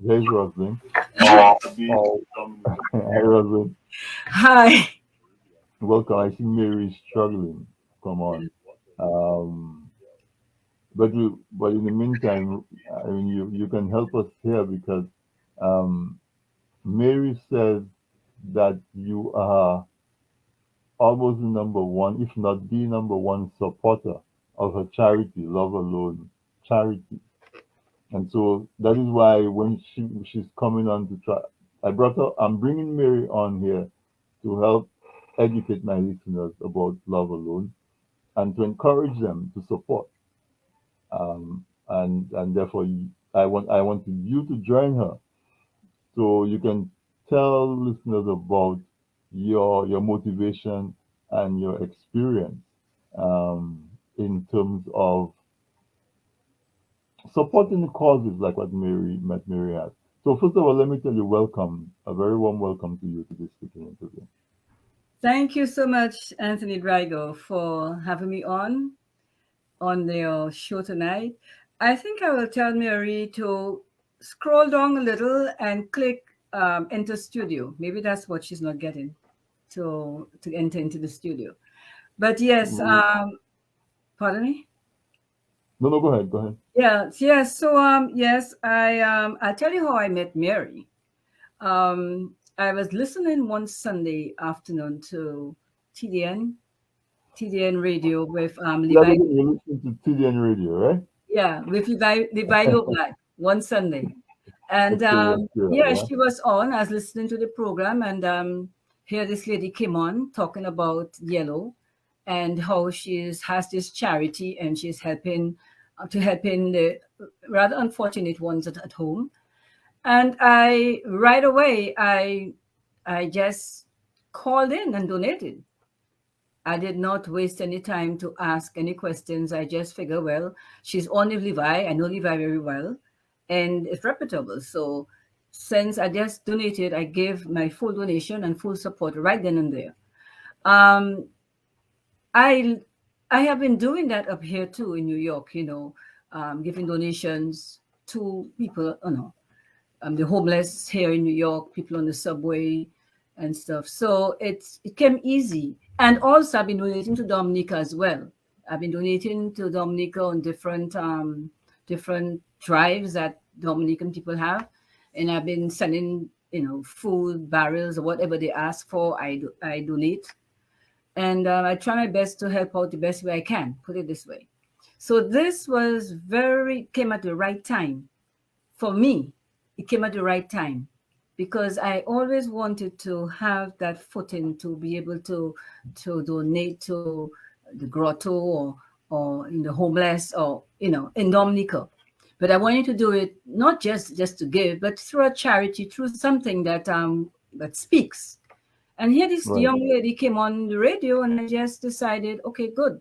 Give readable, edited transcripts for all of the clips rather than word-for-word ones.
There's Rosalind. Hi, Rosalind. Hi. Welcome. I see Mary is struggling. Come on. Um, but in the meantime, I mean, you can help us here because um, Mary says that you are almost the number one, if not the number one supporter of her charity, Love Alone charity. And so that is why when she's coming on to try, I'm bringing Mary on here to help educate my listeners about Love Alone and to encourage them to support. And therefore, I wanted you to join her so you can tell listeners about your motivation and your experience in terms of supporting the causes like what Mary has. So first of all, let me tell you, welcome, a very warm welcome to you to this speaking interview. Thank you so much, Anthony Drigo, for having me on the show tonight. I think I will tell Mary to scroll down a little and click enter studio. Maybe that's what she's not getting to enter into the studio. But yes, Mm, pardon me. No, no, go ahead, go ahead. Yes. So yes, I'll tell you how I met Mary. I was listening one Sunday afternoon to TDN TDN radio with Yeah, Levi. you're listening to TDN radio, right? Yeah, with Levi Black one Sunday, and Okay, okay, yeah, yeah. she was on. I was listening to the program, and here this lady came on talking about yellow, and how has this charity, and she's helping the rather unfortunate ones at home. And I right away I just called in and donated. I did not waste any time to ask any questions. I just figure, well, she's on with Levi. I know Levi very well, and it's reputable. So since I just donated, I gave my full donation and full support right then and there. Um, I I have been doing that up here too in New York. Giving donations to people. The homeless here in New York, people on the subway and stuff. So it came easy. And also I've been donating to Dominica as well. I've been donating to Dominica on different drives that Dominican people have. And I've been sending, food barrels or whatever they ask for, I donate. And I try my best to help out the best way I can, put it this way. So this came at the right time for me. It came at the right time because I always wanted to have that footing to be able to donate to the grotto or in the homeless or in Dominica. But I wanted to do it not just to give, but through a charity, through something that speaks. And here this Right. young lady came on the radio, and I just decided, okay, good,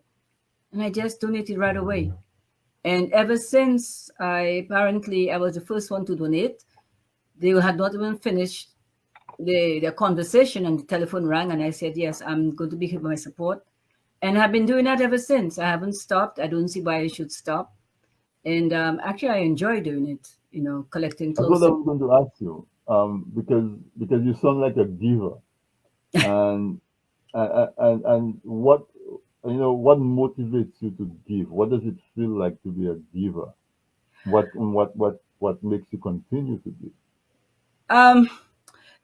and I just donated right away. And ever since I was the first one to donate, they had not even finished the conversation and the telephone rang and I said, yes, I'm going to be here for my support. And I've been doing that ever since. I haven't stopped. I don't see why I should stop. And actually, I enjoy doing it, collecting That's what clothes. I was going to ask you. Because you sound like a diva, and and what motivates you to give? What does it feel like to be a diva? What makes you continue to give? Um,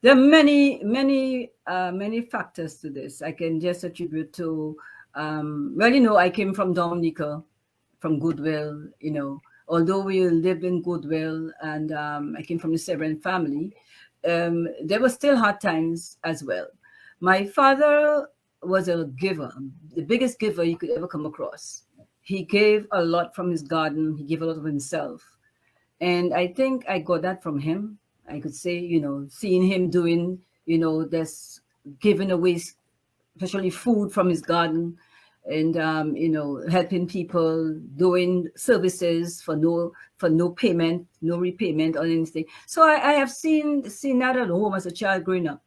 there are many factors to this. I can just attribute to, well, I came from Dominica, from Goodwill. Although we lived in Goodwill, and I came from the Severin family, there were still hard times as well. My father was a giver, the biggest giver you could ever come across. He gave a lot from his garden. He gave a lot of himself. And I think I got that from him. I could say, seeing him doing, this giving away, especially food from his garden, and helping people, doing services for no payment, no repayment or anything. So I have seen that at home as a child growing up.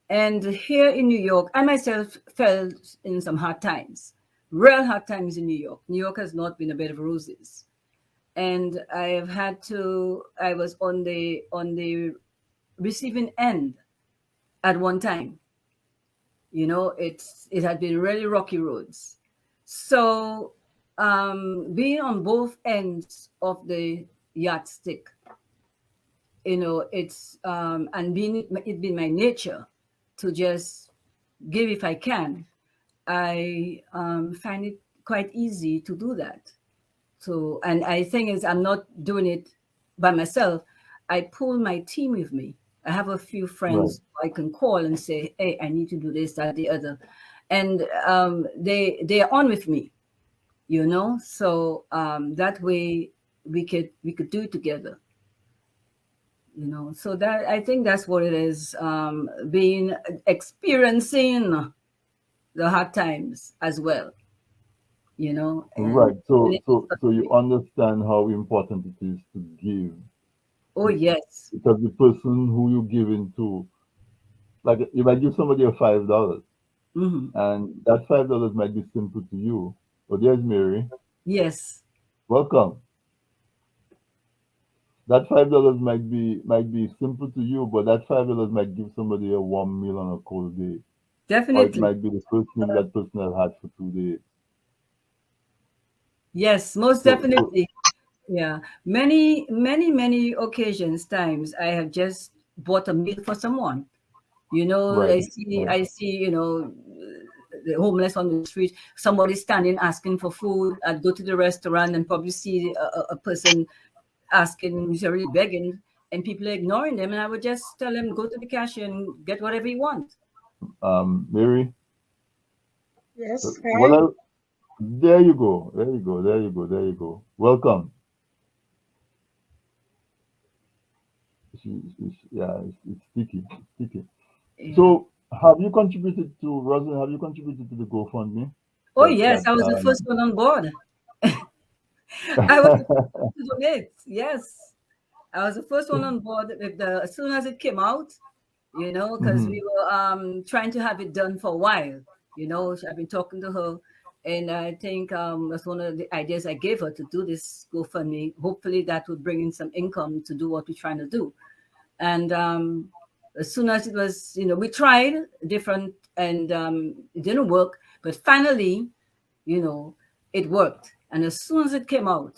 And here in New York, I myself fell in some hard times, real hard times in New York. New York has not been a bed of roses. and I was on the receiving end at one time. It had been really rocky roads. So being on both ends of the yardstick, it's and being it being my nature to just give if I can. I find it quite easy to do that. So, and I think is I'm not doing it by myself. I pull my team with me. I have a few Right. friends I can call and say, "Hey, I need to do this, that, the other," and they are on with me. So that way we could do it together. So that I think that's what it is. Being experiencing the hard times as well. And Right. So feeling so stuck so you with- understand how important it is to give, oh yes. because the person who you give into, like if I give somebody a $5, Hmm. and that $5 might be simple to you, but there's Mary. Yes, Welcome. That $5 might be simple to you, but that $5 might give somebody a warm meal on a cold day, or it definitely. might be the first meal that person has had for 2 days. Yes, most So definitely. Yeah. Many occasions, times I have just bought a meal for someone. right, right. I see, the homeless on the street, somebody standing asking for food. I'd go to the restaurant and probably see a person asking, who's already begging, and people are ignoring them. And I would just tell them, go to the cashier and get whatever you want. Mary. Yes, Well, hi. there you go. There you go. There you go. There you go. Welcome. Yeah, it's sticky. It's sticky. Yeah. So, have you contributed to Rosalind? Have you contributed to the GoFundMe? Oh, That yes, that I was the first one on board. I was the first one to donate. Yes. I was the first one on board with as soon as it came out, because Mhm. we were trying to have it done for a while. I've been talking to her, and I think that's one of the ideas I gave her to do this GoFundMe. Hopefully, that would bring in some income to do what we're trying to do. And as soon as it was, we tried different, and it didn't work. But finally, you know, it worked. And as soon as it came out,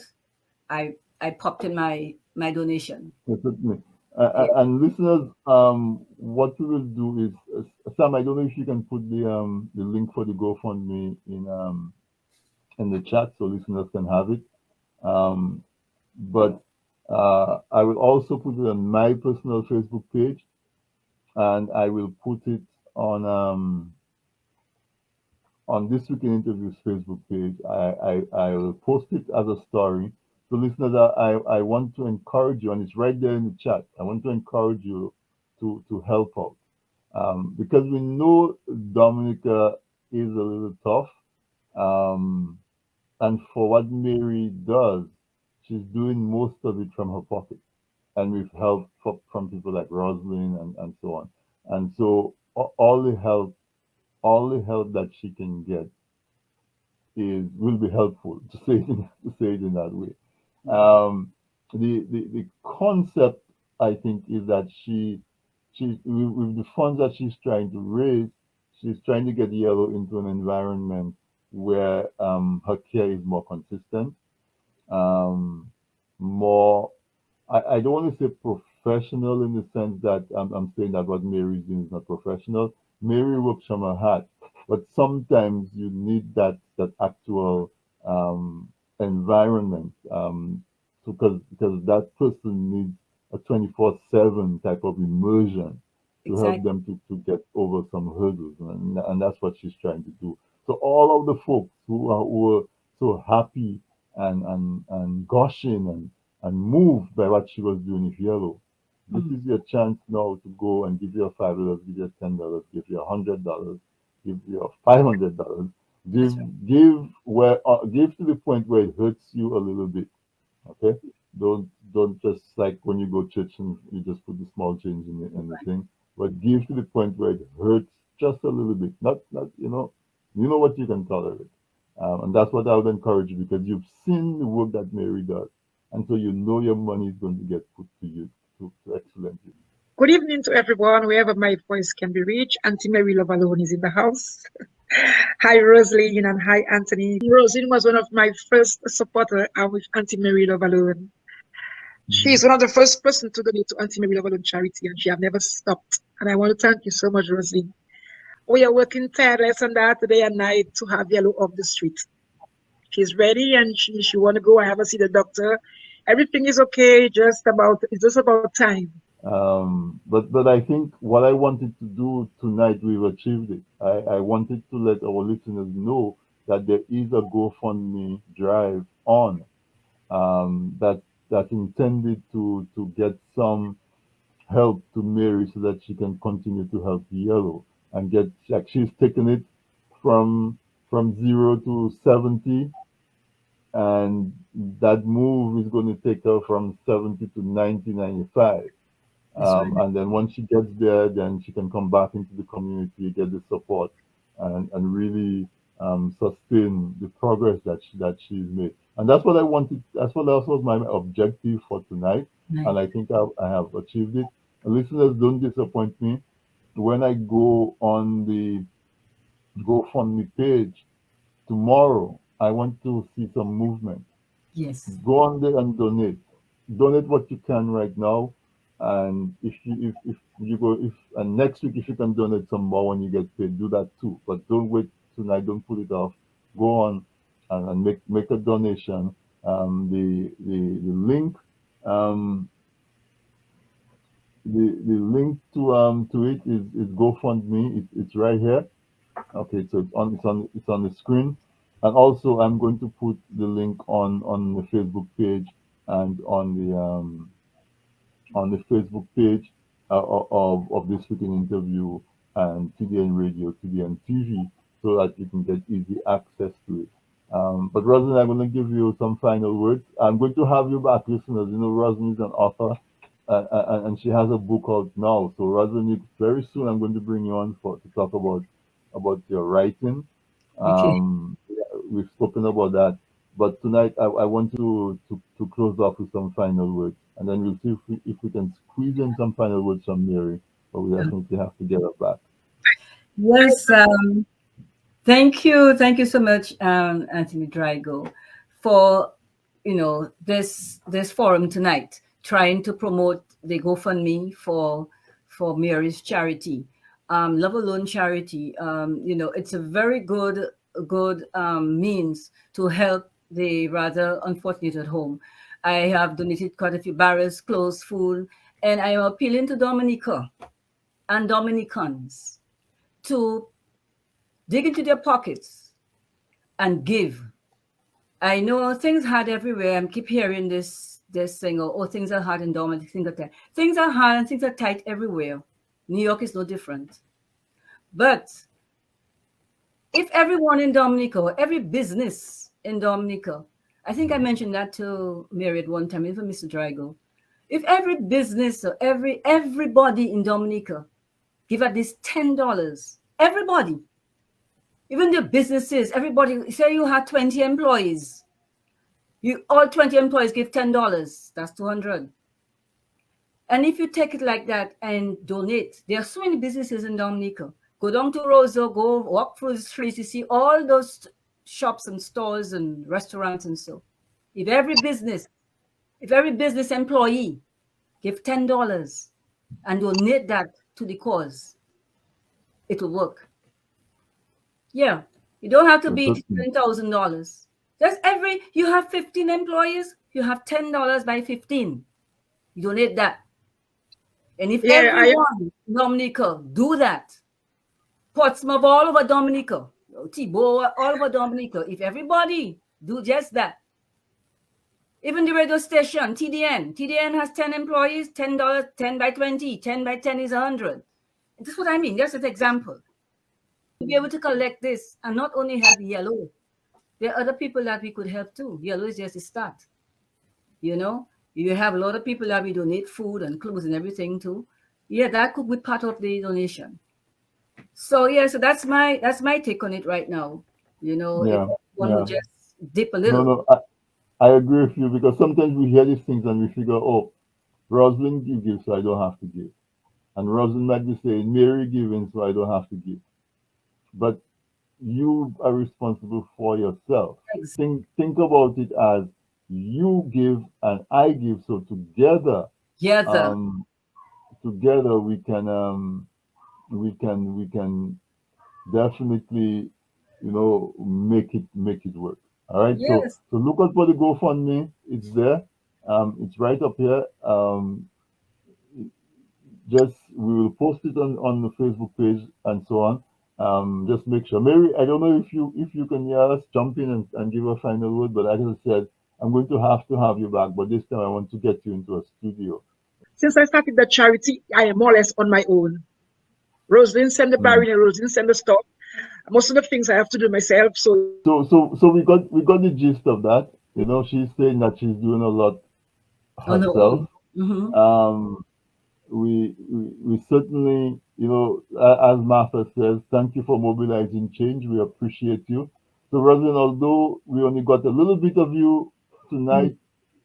I popped in my donation. Certainly. Yeah. And listeners, what we will do is, Sam, I don't know if you can put the link for the GoFundMe in the chat so listeners can have it. Um, but I will also put it on my personal Facebook page, and I will put it on this week in interviews Facebook page. I will post it as a story. So listeners, I want to encourage you, and it's right there in the chat. I want to encourage you to help out, because we know Dominica is a little tough, um, and for what Mary does, she's doing most of it from her pocket, and with help from people like Rosalind and so on. And so all the help that she can get will be helpful, to say it in that way. Um, the concept, I think, is that with the funds that she's trying to raise, she's trying to get Yellow into an environment where her care is more consistent, um, more. I don't want to say professional in the sense that I'm saying that what Mary's doing is not professional. Mary works from her heart, but sometimes you need that actual environment, because that person needs a 24/7 type of immersion to help Exactly. them to get over some hurdles, and that's what she's trying to do. So all of the folks who are so happy and gushing and moved by what she was doing with Yellow. This Mhm. is your chance now to go and give your $5, give your $10, give your $100, give your $500. Give That's right. give to the point where it hurts you a little bit. Okay, don't just like when you go church and you just put the small change in the thing, but give to the point where it hurts just a little bit. Not you know what you can tolerate, and that's what I would encourage you, because you've seen the work that Mary does. and so you know your money is going to get put to use to excellent use. Good evening to everyone, wherever my voice can be reached. Auntie Mary Love Alone is in the house. Hi, Rosalind, and hi, Anthony. Rosalind was one of my first supporters with Auntie Mary Love Alone. She's one of the first person to donate to Auntie Mary Love Alone charity, and she have never stopped. And I want to thank you so much, Rosalind. We are working tireless on that day and night to have Yellow off the street. She's ready, and she want to go. I haven't seen the doctor. Everything is okay. It's just about time. But I think what I wanted to do tonight, we've achieved it. I wanted to let our listeners know that there is a GoFundMe drive on, that's intended to get some help to Mary so that she can continue to help Yellow and get, like, she's taken it from 0 to 70, and that move is going to take her from 70 to 90, 95. And then once she gets there, then she can come back into the community, get the support, and really sustain the progress that she's made. And that's what I wanted. That's what else was my objective for tonight. Nice. And I think I have achieved it. Listeners, don't disappoint me. When I go on the GoFundMe page tomorrow, I want to see some movement. Yes. Go on there and donate. Donate what you can right now, and if you go if and next week if you can donate some more when you get paid, do that too. But don't wait tonight. Don't put it off. Go on and make a donation. The link um, the link to it is GoFundMe. It's right here. Okay, so it's on the screen, and also I'm going to put the link on the Facebook page and on the Facebook page of this weekend interview and TDN Radio, TDN TV, so that you can get easy access to it. But Rosalind, I'm going to give you some final words. I'm going to have you back, listeners. You know, Rosalind is an author, and she has a book out now. So Rosalind, very soon I'm going to bring you on to talk about your writing. Okay. Yeah, we've spoken about that, but tonight I want to close off with some final words, and then we'll see if we can squeeze in some final words from Mary, but we definitely have to get her back. Yes. Thank you so much, Anthony Drigo, for this forum tonight, trying to promote the GoFundMe for Mary's charity, Love Alone charity. It's a very good means to help the rather unfortunate at home. I have donated quite a few barrels, clothes, food, and I am appealing to Dominica and Dominicans to dig into their pockets and give. I know things hard everywhere. I keep hearing this thing, oh, things are hard in Dominica, things are tight. Things are hard and things are tight everywhere. New York is no different. But if everyone in Dominica, or every business in Dominica, I think I mentioned that to Mary at one time, even Mr. Drigo. If every business or everybody in Dominica give at least $10, everybody, even the businesses, everybody, say you had 20 employees, all 20 employees give $10, that's 200. And if you take it like that and donate, there are so many businesses in Dominica. Go down to Rosa, go walk through the streets, you see all those shops and stores and restaurants and so. If every business employee give $10 and donate that to the cause, it will work. Yeah, you don't have to be $10,000. You have 15 employees, you have $10 by 15. You donate that. And if everyone in Dominica do that, Portsmouth all over Dominica, Thibault all over Dominica, if everybody do just that, even the radio station, TDN has 10 employees, $10, 10 by 20, 10 by 10 is 100. That's what I mean. That's an example. To be able to collect this and not only have Yellow, there are other people that we could help too. Yellow is just a start. You have a lot of people that we donate food and clothes and everything too. Yeah, that could be part of the donation. So yeah, so that's my take on it right now. Yeah, if one yeah. would just dip a little. No, I agree with you because sometimes we hear these things and we figure, oh, Rosalind you give, so I don't have to give. And Rosalind might be saying, Mary giving, so I don't have to give. But you are responsible for yourself. Think about it as you give and I give, so Together. um, together we can definitely make it work. All right. So Yes. so look out for the GoFundMe. It's there. It's right up here. Just we will post it on the Facebook page and so on. Just make sure. Mary, I don't know if you can hear us jump in and give a final word, but as I said, I'm going to have you back, but this time I want to get you into a studio. Since I started the charity, I am more or less on my own. Rosalind send the Mm. barrier, Rosalind send the stuff. Most of the things I have to do myself. So So we got the gist of that. She's saying that she's doing a lot On her herself. own. Hmm. Um, we certainly, as Martha says, thank you for mobilizing change. We appreciate you. So, Rosalind, although we only got a little bit of you tonight,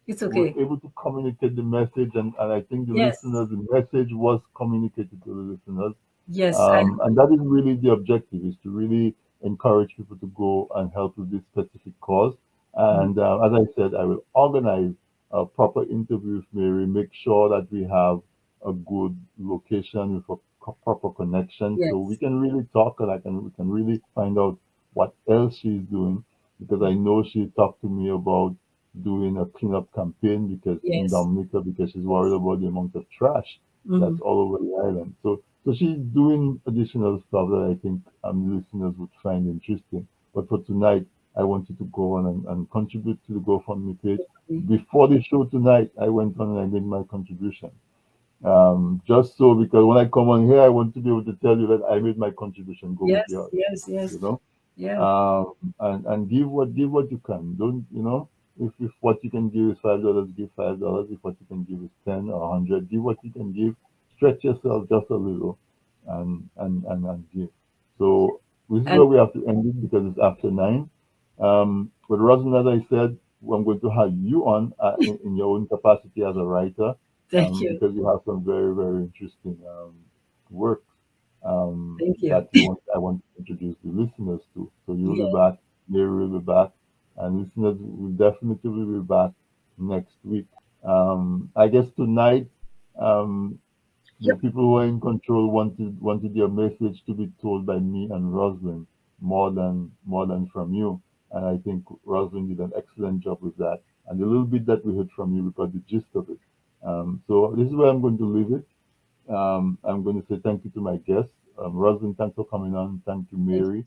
It's we're okay. able to communicate the message, and I think Yes. the message was communicated to the listeners. Yes. I. And that is really the objective, is to really encourage people to go and help with this specific cause. Mhm. And as I said, I will organize a proper interview with Mary, make sure that we have a good location with a proper connection, so we Yes. can really talk, and we can really find out what else she's doing, because I know she talked to me about doing a cleanup campaign because in Yes. Dominica, because she's Yes. worried about the amount of trash Hmm. that's all over the island. So she's doing additional stuff that I think listeners would find interesting. But for tonight, I wanted to go on and contribute to the GoFundMe page. Before the show tonight, I went on and I made my contribution. Just so, because when I come on here, I want to be able to tell you that I made my contribution. Go with Yes. yours, Yes. Yes. you know. Yeah. And give what you can. Don't if what you can give is $5, give $5. If what you can give is 10 or 100, give what you can give. Stretch yourself just a little, and give. So this is where And we have to end it because it's after 9. But Rosin, as I said, I'm going to have you on in your own capacity as a writer, thank you. because you have some very, very interesting work Thank you. that I want to introduce the listeners to. So you'll be Yeah. back, Mary will be back, and listeners will definitely be back next week. I guess tonight, um, the yep. people who are in control wanted your message to be told by me and Rosalind more than from you. And I think Rosalind did an excellent job with that. And the little bit that we heard from you, we got the gist of it. So this is where I'm going to leave it. I'm going to say thank you to my guests. Rosalind, thanks for coming on. Thank you, Thank you. Mary.